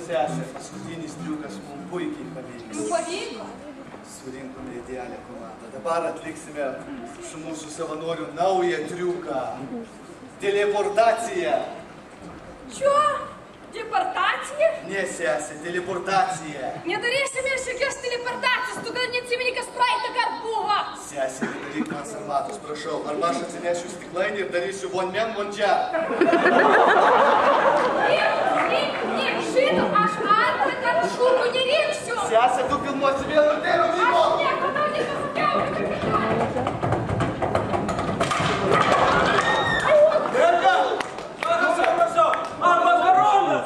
sesė, paskutinis triukas mums puikiai pavyko. Pavyko? Surinkome idealią komandą. Dabar atliksime su mūsų savanoriu naują triuką. Teleportacija. Čo? Deportacija? Ne, sesė, teleportacija. Nedarysime jokios teleportacijos, tu gal neatsimeni, kas praeitą kartą buvo. Sesė, nedaryk man sarmatos, prašau. Arba aš atsinešiu stiklainį ir darysiu von čia. Ne, šito aš antrą kartą šūkų nerinksiu. Sesė, tu filmuosi vėl ir vėl žinau. Aš nieko tau nepasakiau. Nerka! Prašau, man makaronas!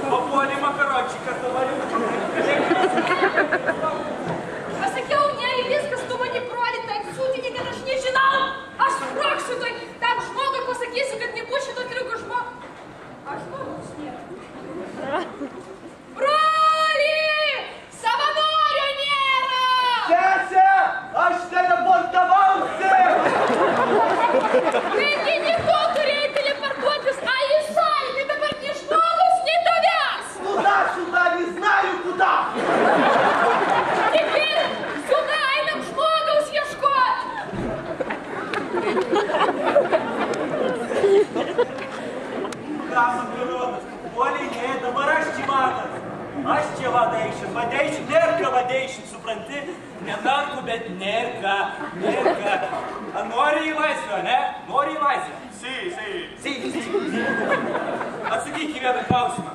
Papuolį makarončiką tavariu. Pasakiau, ne, viskas tu mani broli, tai sūtinė, kad aš nežinau. Aš sproksiu, tai tam žmogui pasakysiu, kad nebus šito triuko žmogų. Aš žmogus nėra. Broli! Savanorio nėra! Sesė, aš teleportavausi! Taigi ne tu turėjai teleportuotis, a į šalį, tai dabar ne žmogus, ne tavęs! Куда сюда, не знаю куда! Теперь сюда einam žmogaus ieškoti! Ką makaronas? Papuolį, ne, dabar aš čia vadas. Aš čia vadeišin, nerka vadeišin, supranti? Ne narku, bet nerka. A nori į laisvę, ne? Nori į laisvę? Si. Atsakyk į vieną klausimą.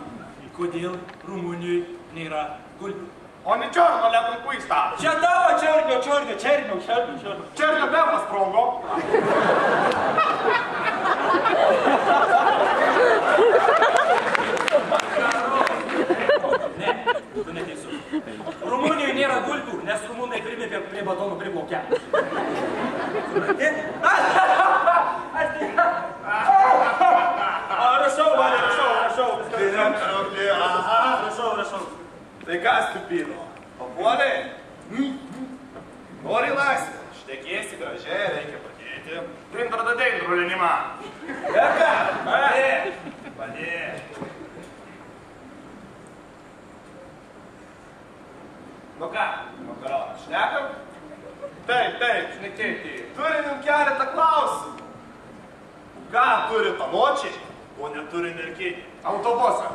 Kodėl Rumunijoje nėra gulbių? On į černo lietum puistą. Čia tavo černio. Černio bebas sprogo. Ne, tu neteisus. Rumunijoje nėra gulbių, nes rumunai primėpė prie batonų priplaukę. Supranti? Rašau. Tai kas stupino? Papuoliai? Nori laisvę? Štekėsi gražiai, reikia padėti. Trintradadėjų rulinimą. Erka, Padėk. Nu ką, makaroną šnekam? Taip, šnekėti. Turim jums keletą klausimų. Ką turi panočiai, o neturi merkinį? Autobusą.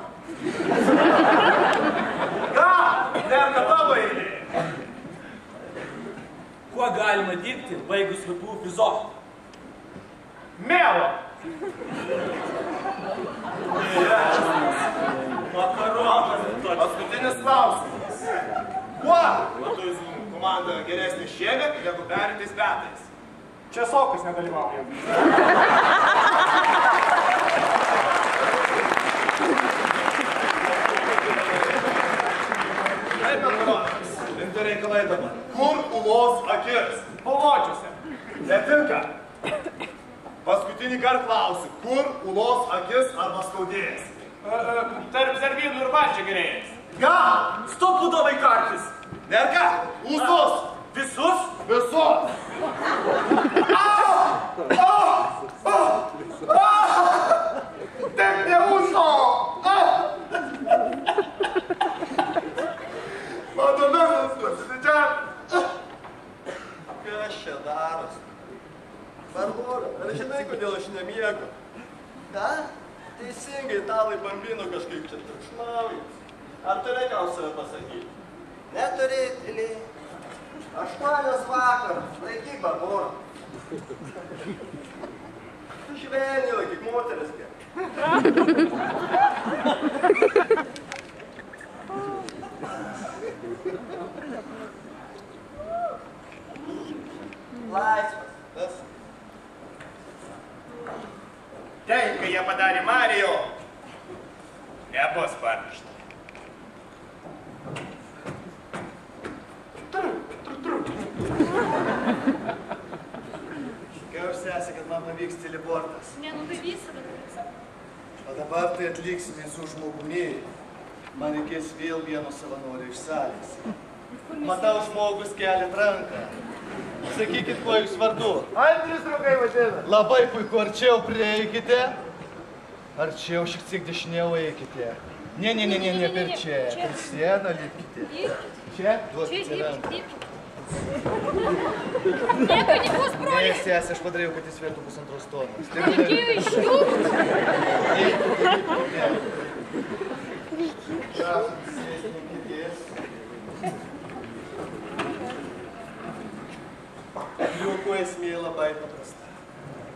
Ką? Nerka tavo eilė. kuo galima dirbti, baigus VPU FIZO? Mėlo. Makaronas. Paskutinis klausimas. Kuo Latuizų komanda geresnė šiemet, negu pereitais metais? Čia Sokas nedalyvauja. Taip, makaronas. Rimti reikalai dabar. Kur ulos akis? Pavočiuose. Netinka. Paskutinį kartą klausiu. Kur ulos akis arba skaudėjas? Tarp Zervynų ir Vandžio gerėjas. Gal? Stopudovai kartis. Nerka? Ūsus. Visus? Visus. Taip neuso. Matomėsas pasididžiam. Kas čia daros? Barbora, ar žinai, kodėl aš nemiegu? Ką? Teisingai, italai bambino kažkaip čia triukšmauja. Ar turi ką save pasakyti? Neturi, tyliai. 8 vakaro, laikyk Barborą. Tu švelniai laikyk moteris. Laisvas, tas. Taip, kai jie padarė Mario, nebus pamiršta. Kai aš sesi, kad man pavyks teleportas. Nenudavysi, bet... O dabar tai atliksime su žmogumi. Man reikės vėl vieno savanorio iš salės. Matau, žmogus kelia ranką. Sakykit, kuo jūs vardu. Andrius draugai vadina. Labai puiku, arčiau prieikite. Arčiau šiek tiek dešiniau eikite. Ne, per čia. Per sieną lipkite. Čia? Duokite ranką. Nieko nebus, broli. Ne, sesė, aš padariau, kad jis vėtų 1,5 tonos. Reikėjo išjungti. Kliukų esmė labai paprasta.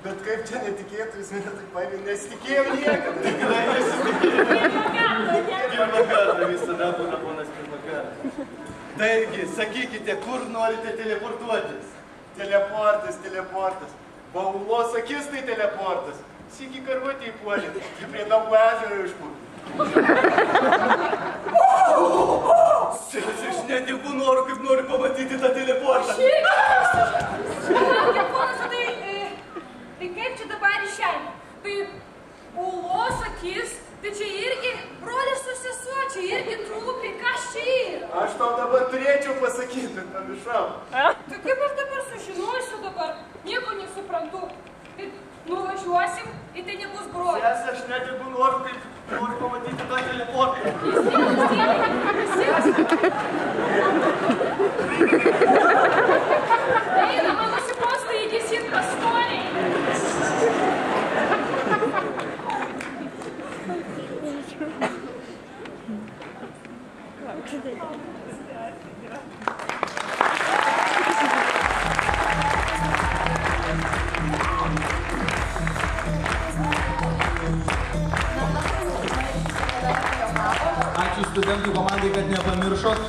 Bet kaip čia netikėtų, jūs mane taip paėmė, nesitikėjau niekada. Tikrai nesitikėjau. Pirmą kartą visada būna ponas pirmą kartą. Taigi, sakykite, kur norite teleportuotis? Teleportas. Paulos akis tai teleportas. Sykį karvutį įpuolė. Ir prie Daugų ežero išpūrė. Sesė, aš netiku noriu, kaip noriu pamatyti tą teleportą. Laukia, ponas, tai kaip čia dabar išeina? Tai Ulos akis, tai čia irgi brolis su sesuo, čia irgi trūkai, kas čia yra? Aš tau dabar turėčiau pasakyti, bet pamiršau. Tai kaip aš dabar sužinosiu dabar? Nieko nesuprantu. Tai nuvažiuosim, ir tai nebus brolis. Sesė, aš netiku noriu, kaip noriu pamatyti tą teleportą. Eina, man nusiposta įgysit pastoniai. Ačiū studentų komandai, kad nepamiršot.